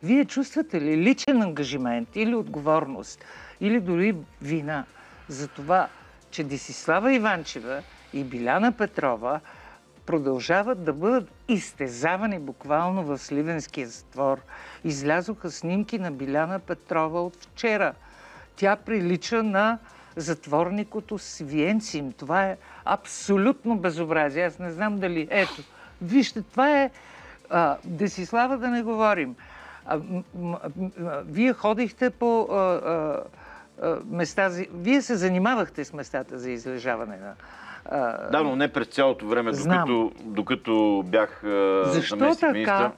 Вие чувствате ли личен ангажимент или отговорност, или дори вина за това, че Десислава Иванчева и Биляна Петрова продължават да бъдат изтезавани буквално в Сливенския затвор? Излязоха снимки на Биляна Петрова от вчера. Тя прилича на затворник от Освенцим. Това е абсолютно безобразие. Аз не знам дали... Ето, вижте, това е... Десислава да не говорим. Вие ходихте по места... Вие се занимавахте с местата за излежаване на... Да, но не през цялото време, докато бях заместник министър.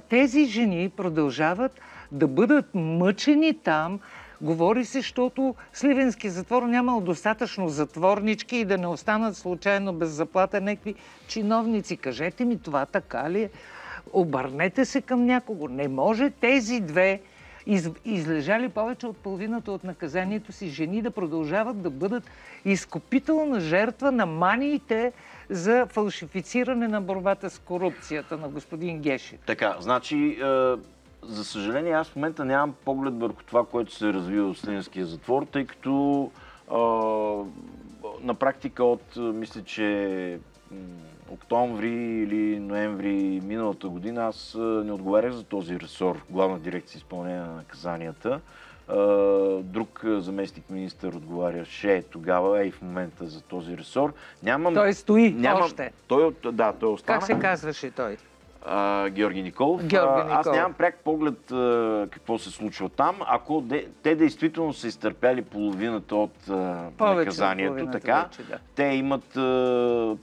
Тези жени продължават да бъдат мъчени там? Говори се, защото Сливенски затвор нямал достатъчно затворнички и да не останат случайно без заплата някакви чиновници. Кажете ми, това така ли е? Обърнете се към някого. Не може тези две, излежали повече от половината от наказанието си жени, да продължават да бъдат изкупителна жертва на маниите за фалшифициране на борбата с корупцията на господин Гешев. Така, значи... За съжаление, аз в момента нямам поглед върху това, което се развива в Сливенския затвор, тъй като на практика мисля, че октомври или ноември миналата година аз не отговарях за този ресор, Главна дирекция изпълнение на наказанията. Друг заместник министър отговаряше тогава и в момента за този ресор. Той стои още. Той остана. Как се казваше той? Георги Николов. Аз нямам пряк поглед какво се случва там. Ако те действително са изтърпяли половината от наказанието, така, те имат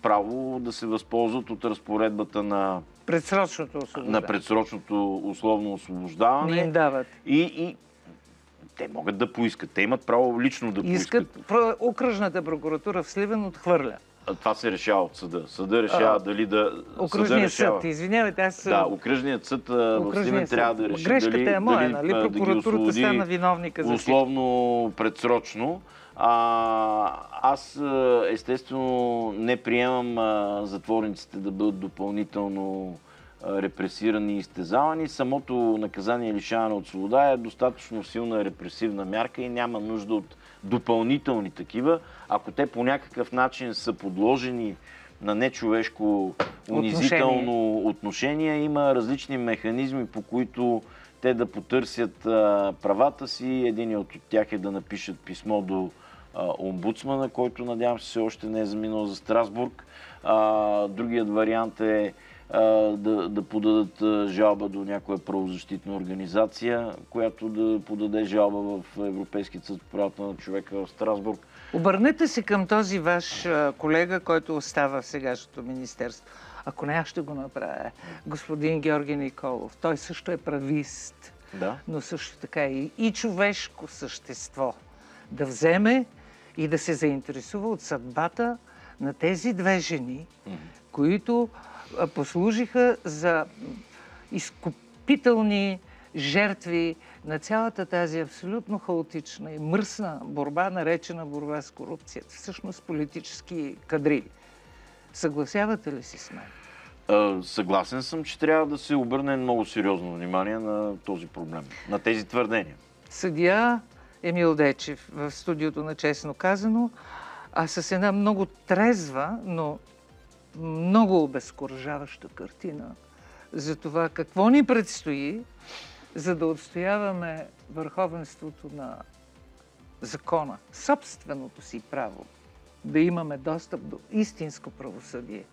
право да се възползват от разпоредбата на предсрочното условно освобождаване. Не им дават. И те могат да поискат. Те имат право лично да поискат. Окръжната прокуратура в Сливен отхвърля. Това се решава от съда. Съда решава дали да... Окръжният съд, извинявайте, аз... Да, окръжният съд в Сливен трябва да реши грешката е моя, нали? Прокуратурата стана виновника за всичко. Условно предсрочно. Аз естествено не приемам затворниците да бъдат допълнително репресирани и изтезавани. Самото наказание лишаване от свобода е достатъчно силна репресивна мярка и няма нужда от допълнителни такива. Ако те по някакъв начин са подложени на нечовешко унизително отношение, има различни механизми, по които те да потърсят правата си. Един от тях е да напишат писмо до омбудсмана, който надявам се още не е заминал за Страсбург. Другият вариант е да подадат жалба до някоя правозащитна организация, която да подаде жалба в Европейския съд по правата на човека в Страсбург. Обърнете се към този ваш колега, който остава в сегашното министерство. Ако не, аз ще го направя. Господин Георги Николов. Той също е правист, но също така и човешко същество. Да вземе и да се заинтересува от съдбата на тези две жени, които послужиха за изкупителни жертви на цялата тази абсолютно хаотична и мръсна борба, наречена борба с корупцията. Всъщност политически кадрили. Съгласявате ли си с мен? Съгласен съм, че трябва да се обърне много сериозно внимание на този проблем, на тези твърдения. Съдия Емил Дечев в студиото на Честно казано, а с една много трезва, но много обезкуражаваща картина за това какво ни предстои, за да отстояваме върховенството на закона, собственото си право, да имаме достъп до истинско правосъдие,